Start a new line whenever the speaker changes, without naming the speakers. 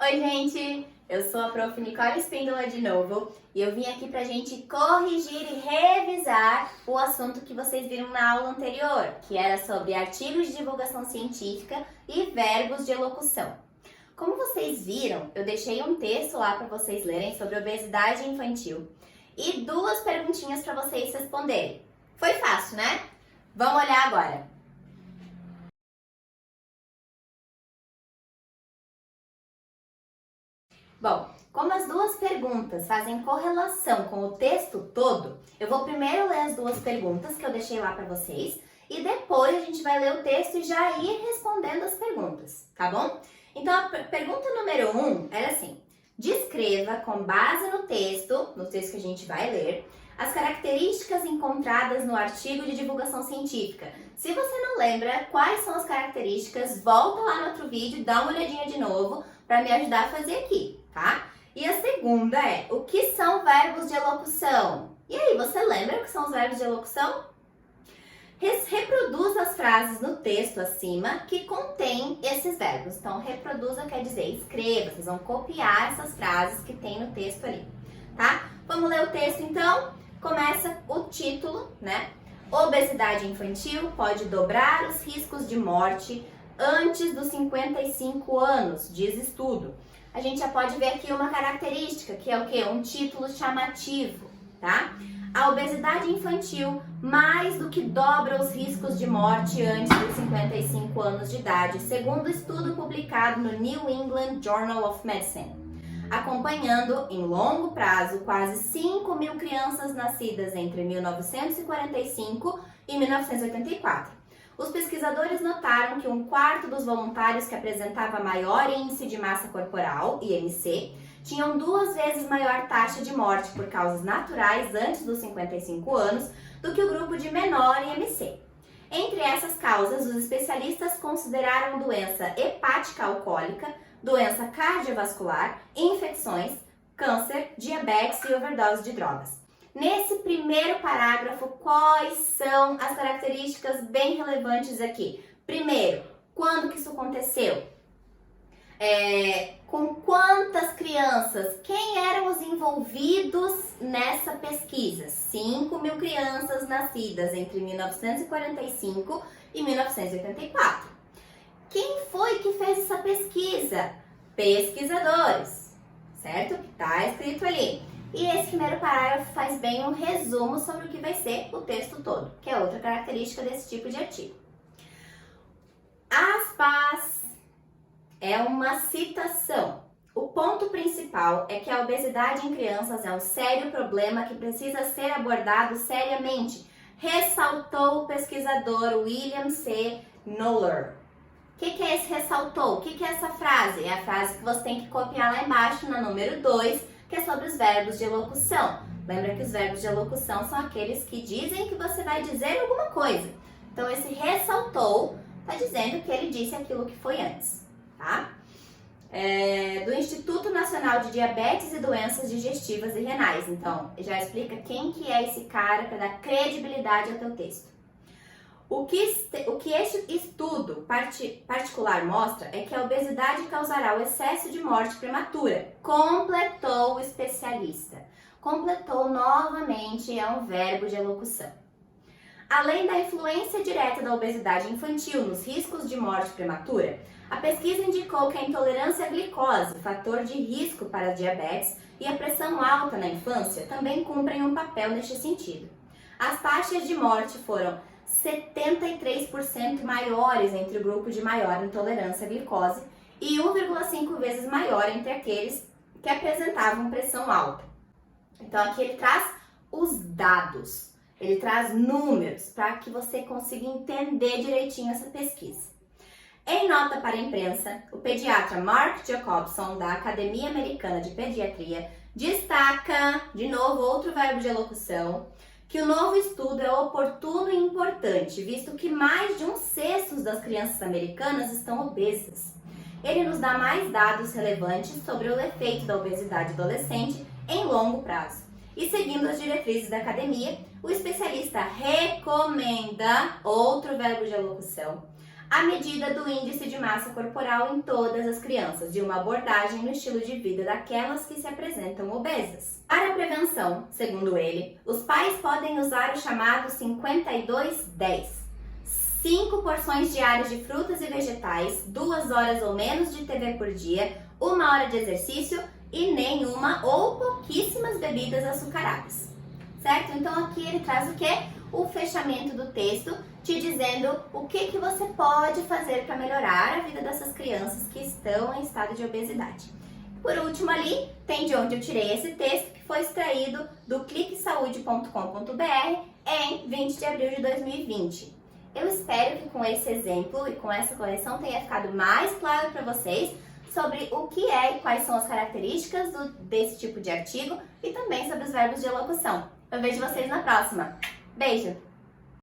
Oi, gente! Eu sou a Prof. Nicole Espíndola de novo e eu vim aqui pra gente corrigir e revisar o assunto que vocês viram na aula anterior, que era sobre artigos de divulgação científica e verbos de elocução. Como vocês viram, eu deixei um texto lá para vocês lerem sobre obesidade infantil e duas perguntinhas para vocês responderem. Foi fácil, né? Vamos olhar agora. Bom, como as duas perguntas fazem correlação com o texto todo, eu vou primeiro ler as duas perguntas que eu deixei lá para vocês e depois a gente vai ler o texto e já ir respondendo as perguntas, tá bom? Então, a pergunta número 1 era assim: descreva com base no texto que a gente vai ler, as características encontradas no artigo de divulgação científica. Se você não lembra quais são as características, volta lá no outro vídeo, dá uma olhadinha de novo para me ajudar a fazer aqui, tá? E a segunda é: o que são verbos de elocução? E aí, você lembra o que são os verbos de elocução? Reproduza as frases no texto acima que contém esses verbos. Então, reproduza quer dizer escreva. Vocês vão copiar essas frases que tem no texto ali, tá? Vamos ler o texto então? Começa o título, né? Obesidade infantil pode dobrar os riscos de morte antes dos 55 anos, diz estudo. A gente já pode ver aqui uma característica, que é o quê? Um título chamativo, tá? A obesidade infantil mais do que dobra os riscos de morte antes dos 55 anos de idade, segundo estudo publicado no New England Journal of Medicine, acompanhando em longo prazo quase 5.000 crianças nascidas entre 1945 e 1984. Os pesquisadores notaram que 1/4 dos voluntários que apresentava maior índice de massa corporal, IMC, tinham 2 vezes maior taxa de morte por causas naturais antes dos 55 anos do que o grupo de menor IMC. Entre essas causas, os especialistas consideraram doença hepática alcoólica, doença cardiovascular, infecções, câncer, diabetes e overdose de drogas. Nesse primeiro parágrafo, quais são as características bem relevantes aqui? Primeiro, quando que isso aconteceu? Com quantas crianças? Quem eram os envolvidos nessa pesquisa? 5.000 crianças nascidas entre 1945 e 1984. Quem foi que fez essa pesquisa? Pesquisadores, certo? Que está escrito ali. E esse primeiro parágrafo faz bem um resumo sobre o que vai ser o texto todo, que é outra característica desse tipo de artigo. Aspas é uma citação. O ponto principal é que a obesidade em crianças é um sério problema que precisa ser abordado seriamente, ressaltou o pesquisador William C. Noller. O que é esse ressaltou? O que é essa frase? É a frase que você tem que copiar lá embaixo, na número 2, que é sobre os verbos de elocução. Lembra que os verbos de elocução são aqueles que dizem que você vai dizer alguma coisa. Então, esse ressaltou está dizendo que ele disse aquilo que foi antes, tá? Do Instituto Nacional de Diabetes e Doenças Digestivas e Renais. Então, já explica quem que é esse cara para dar credibilidade ao teu texto. O que este estudo particular mostra é que a obesidade causará o excesso de morte prematura, completou o especialista. Completou novamente, é um verbo de elocução. Além da influência direta da obesidade infantil nos riscos de morte prematura, a pesquisa indicou que a intolerância à glicose, fator de risco para a diabetes, e a pressão alta na infância também cumprem um papel neste sentido. As taxas de morte foram 73% maiores entre o grupo de maior intolerância à glicose e 1,5 vezes maior entre aqueles que apresentavam pressão alta. Então aqui ele traz os dados, ele traz números para que você consiga entender direitinho essa pesquisa. Em nota para a imprensa, o pediatra Mark Jacobson, da Academia Americana de Pediatria, destaca, de novo, outro verbo de elocução, que o novo estudo é oportuno e importante, visto que mais de 1/6 das crianças americanas estão obesas. Ele nos dá mais dados relevantes sobre o efeito da obesidade adolescente em longo prazo. E seguindo as diretrizes da academia, o especialista recomenda, outro verbo de elocução, a medida do índice de massa corporal em todas as crianças, de uma abordagem no estilo de vida daquelas que se apresentam obesas. Para a prevenção, segundo ele, os pais podem usar o chamado 52-10. 5 porções diárias de frutas e vegetais, 2 horas ou menos de TV por dia, 1 hora de exercício e nenhuma ou pouquíssimas bebidas açucaradas. Certo? Então aqui ele traz o quê? O fechamento do texto, te dizendo o que você pode fazer para melhorar a vida dessas crianças que estão em estado de obesidade. Por último ali, tem de onde eu tirei esse texto, que foi extraído do cliquesaude.com.br em 20 de abril de 2020. Eu espero que com esse exemplo e com essa correção tenha ficado mais claro para vocês sobre o que é e quais são as características desse tipo de artigo e também sobre os verbos de locução. Eu vejo vocês na próxima. Beijo!